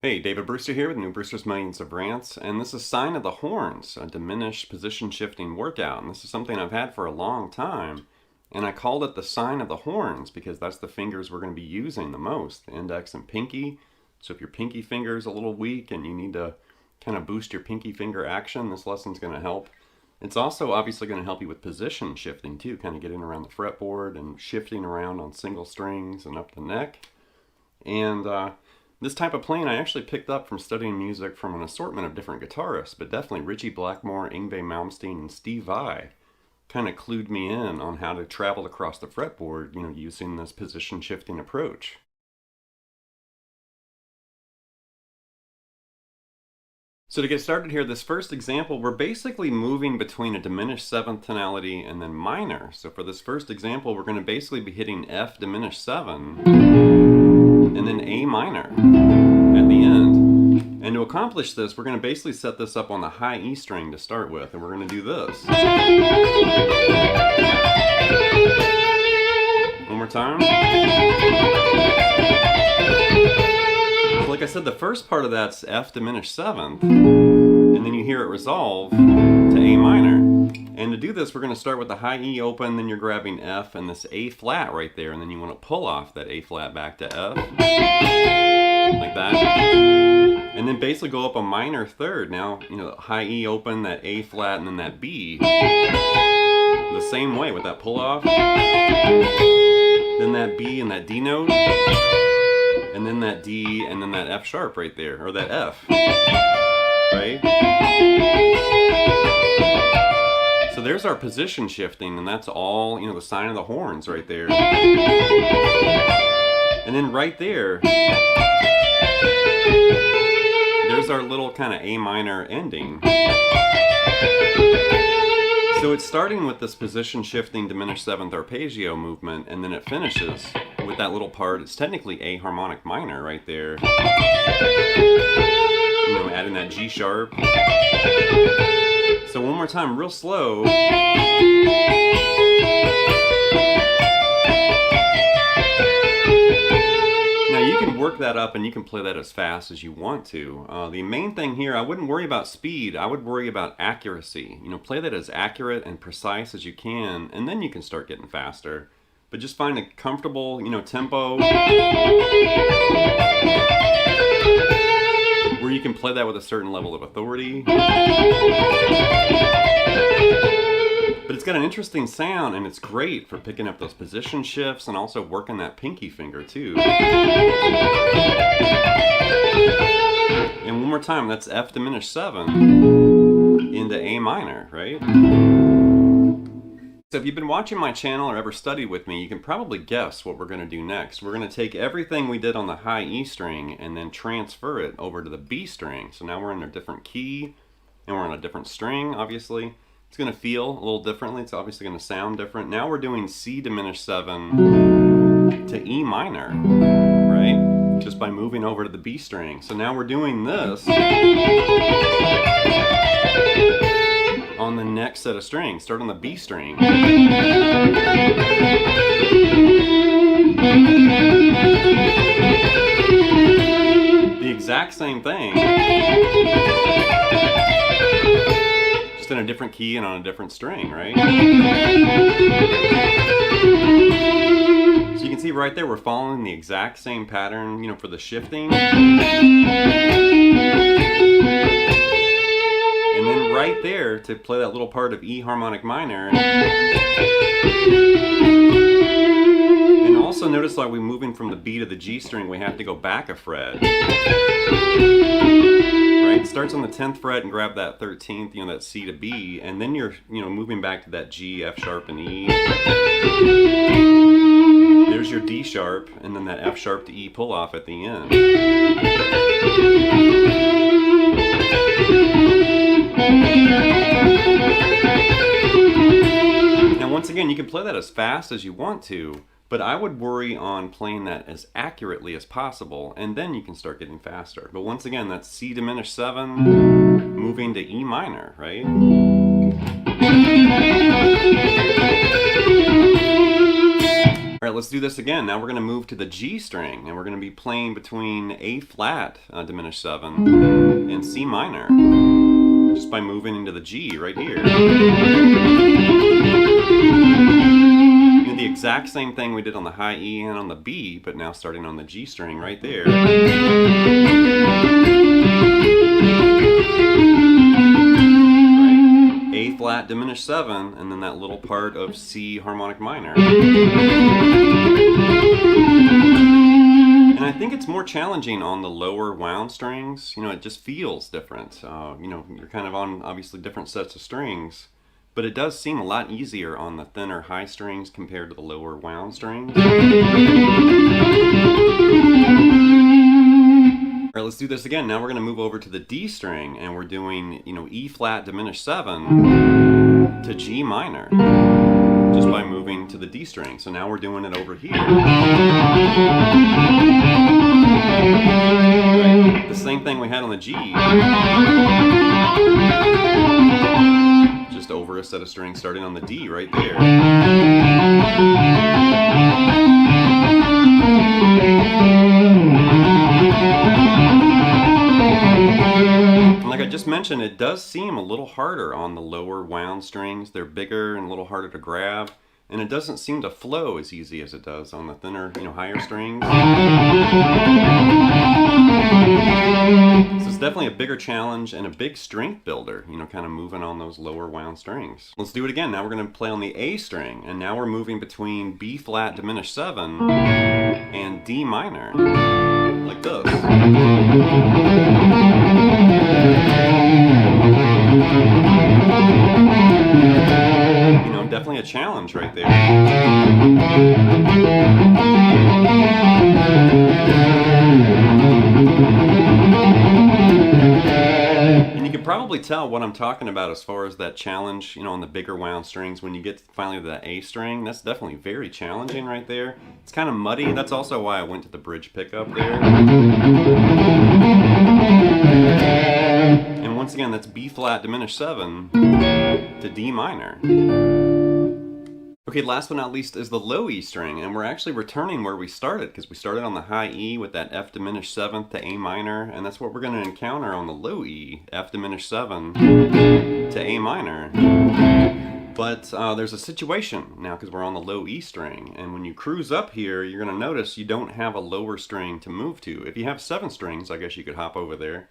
Hey, David Brewster here with New Brewster's Millions of Rants, and this is Sign of the Horns, a diminished position shifting workout. And this is something I've had for a long time, and I called it the Sign of the Horns because that's the fingers we're going to be using the most, the index and pinky. So if your pinky finger is a little weak and you need to kind of boost your pinky finger action, this lesson's going to help. It's also obviously going to help you with position shifting too, kind of getting around the fretboard and shifting around on single strings and up the neck. And this type of playing I actually picked up from studying music from an assortment of different guitarists, but definitely Richie Blackmore, Yngwie Malmsteen, and Steve Vai kind of clued me in on how to travel across the fretboard, using this position shifting approach. So to get started here, this first example, we're basically moving between a diminished seventh tonality and then minor. So for this first example, we're going to basically be hitting F diminished 7 and then A minor at the end. And to accomplish this, we're going to basically set this up on the high E string to start with, and we're going to do this. One more time. So like I said, the first part of that's F diminished 7th, and then you hear it resolve to A minor. And to do this, we're going to start with the high E open, then you're grabbing F and this A flat right there, and then you want to pull off that A flat back to F, like that. And then basically go up a minor third. Now, high E open, that A flat, and then that B. The same way with that pull off. Then that B and that D note. And then that D, and then that F sharp right there, or that F. Right? So there's our position shifting, and that's all, the sign of the horns right there. And then right there, there's our little kind of A minor ending. So it's starting with this position shifting diminished seventh arpeggio movement, and then it finishes with that little part. It's technically a harmonic minor right there. Adding that G sharp. So one more time, real slow. Now you can work that up and you can play that as fast as you want to. The main thing here, I wouldn't worry about speed, I would worry about accuracy. Play that as accurate and precise as you can, and then you can start getting faster. But just find a comfortable, tempo where you can play that with a certain level of authority. But it's got an interesting sound, and it's great for picking up those position shifts and also working that pinky finger too. And one more time, that's F diminished 7 into A minor, right? So if you've been watching my channel or ever studied with me, you can probably guess what we're going to do next. We're going to take everything we did on the high E string and then transfer it over to the B string. So now we're in a different key and we're on a different string, obviously. It's going to feel a little differently. It's obviously going to sound different. Now we're doing C diminished 7 to E minor, right? Just by moving over to the B string. So now we're doing this on the next set of strings. Start on the B string. The exact same thing. Just in a different key and on a different string, right? So you can see right there we're following the exact same pattern, for the shifting. And then right there, to play that little part of E harmonic minor. And also notice like we're moving from the B to the G string, we have to go back a fret. Right? It starts on the 10th fret and grab that 13th, that C to B, and then you're, moving back to that G, F sharp, and E. There's your D sharp, and then that F sharp to E pull off at the end. Now once again, you can play that as fast as you want to, but I would worry on playing that as accurately as possible, and then you can start getting faster. But once again, that's C diminished 7, moving to E minor, right? Alright, let's let's do this again. Now we're going to move to the G string, and we're going to be playing between A flat diminished 7 and C minor, just by moving into the G right here. Do the exact same thing we did on the high E and on the B, but now starting on the G string right there. A flat diminished 7, and then that little part of C harmonic minor. And I think it's more challenging on the lower wound strings. You know, it just feels different. You know, you're kind of on obviously different sets of strings, but it does seem a lot easier on the thinner high strings compared to the lower wound strings. All right, let's do this again. Now we're going to move over to the D string, and we're doing, you know, E flat diminished 7 to G minor, just by moving to the D string. So now we're doing it over here. Right. The same thing we had on the G, just over a set of strings starting on the D right there. Like I just mentioned, it does seem a little harder on the lower wound strings. They're bigger and a little harder to grab, and it doesn't seem to flow as easy as it does on the thinner, you know, higher strings. So it's definitely a bigger challenge and a big strength builder, you know, kind of moving on those lower wound strings. Let's do it again. Now we're going to play on the A string, and now we're moving between B flat diminished 7 and D minor, like this. You know, definitely a challenge right there. And you can probably tell what I'm talking about as far as that challenge, you know, on the bigger wound strings. When you get finally to that A string, that's definitely very challenging right there. It's kind of muddy. That's also why I went to the bridge pickup there. And once again, that's B flat diminished 7 to D minor. Okay, last but not least is the low E string, and we're actually returning where we started, because we started on the high E with that F diminished 7th to A minor, and that's what we're going to encounter on the low E, F diminished 7 to A minor. But there's a situation now, because we're on the low E string, and when you cruise up here, you're going to notice you don't have a lower string to move to. If you have 7 strings, I guess you could hop over there,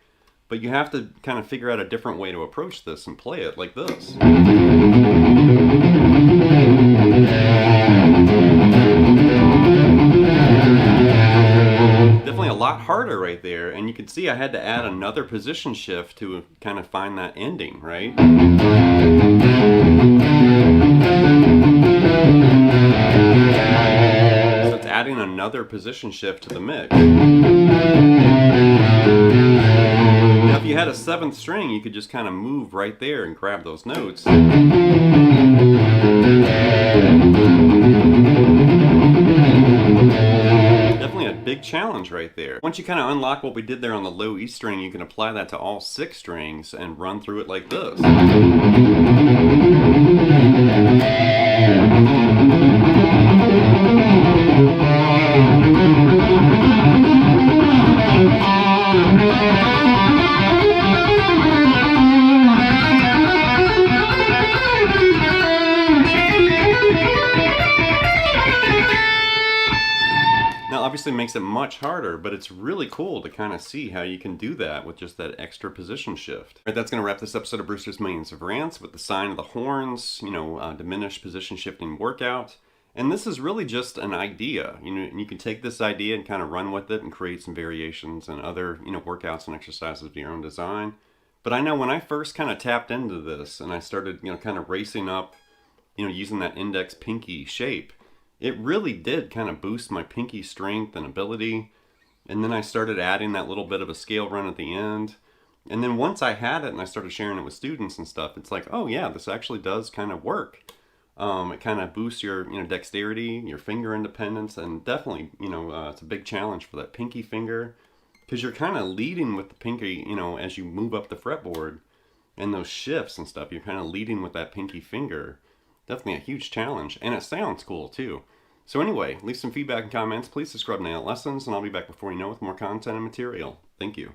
but you have to kind of figure out a different way to approach this and play it like this. Definitely a lot harder right there, and you can see I had to add another position shift to kind of find that ending, right? So it's adding another position shift to the mix. Now, if you had a 7th string, you could just kind of move right there and grab those notes. Definitely a big challenge right there. Once you kind of unlock what we did there on the low E string, you can apply that to all 6 strings and run through it like this. Obviously makes it much harder, but it's really cool to kind of see how you can do that with just that extra position shift. All right, that's going to wrap this episode of Brewster's Millions of Rants with the sign of the horns, you know, diminished position shifting workout. And this is really just an idea, you know, and you can take this idea and kind of run with it and create some variations and other, you know, workouts and exercises of your own design. But I know when I first kind of tapped into this and I started, you know, kind of racing up, you know, using that index pinky shape, it really did kind of boost my pinky strength and ability. And then I started adding that little bit of a scale run at the end. And then once I had it and I started sharing it with students and stuff, it's like, oh yeah, this actually does kind of work. It kind of boosts your, you know, dexterity, your finger independence, and definitely, you know, it's a big challenge for that pinky finger, because you're kind of leading with the pinky, you know, as you move up the fretboard and those shifts and stuff, you're kind of leading with that pinky finger. Definitely a huge challenge, and it sounds cool too. So anyway, leave some feedback and comments. Please subscribe to Nail Lessons, and I'll be back before you know with more content and material. Thank you.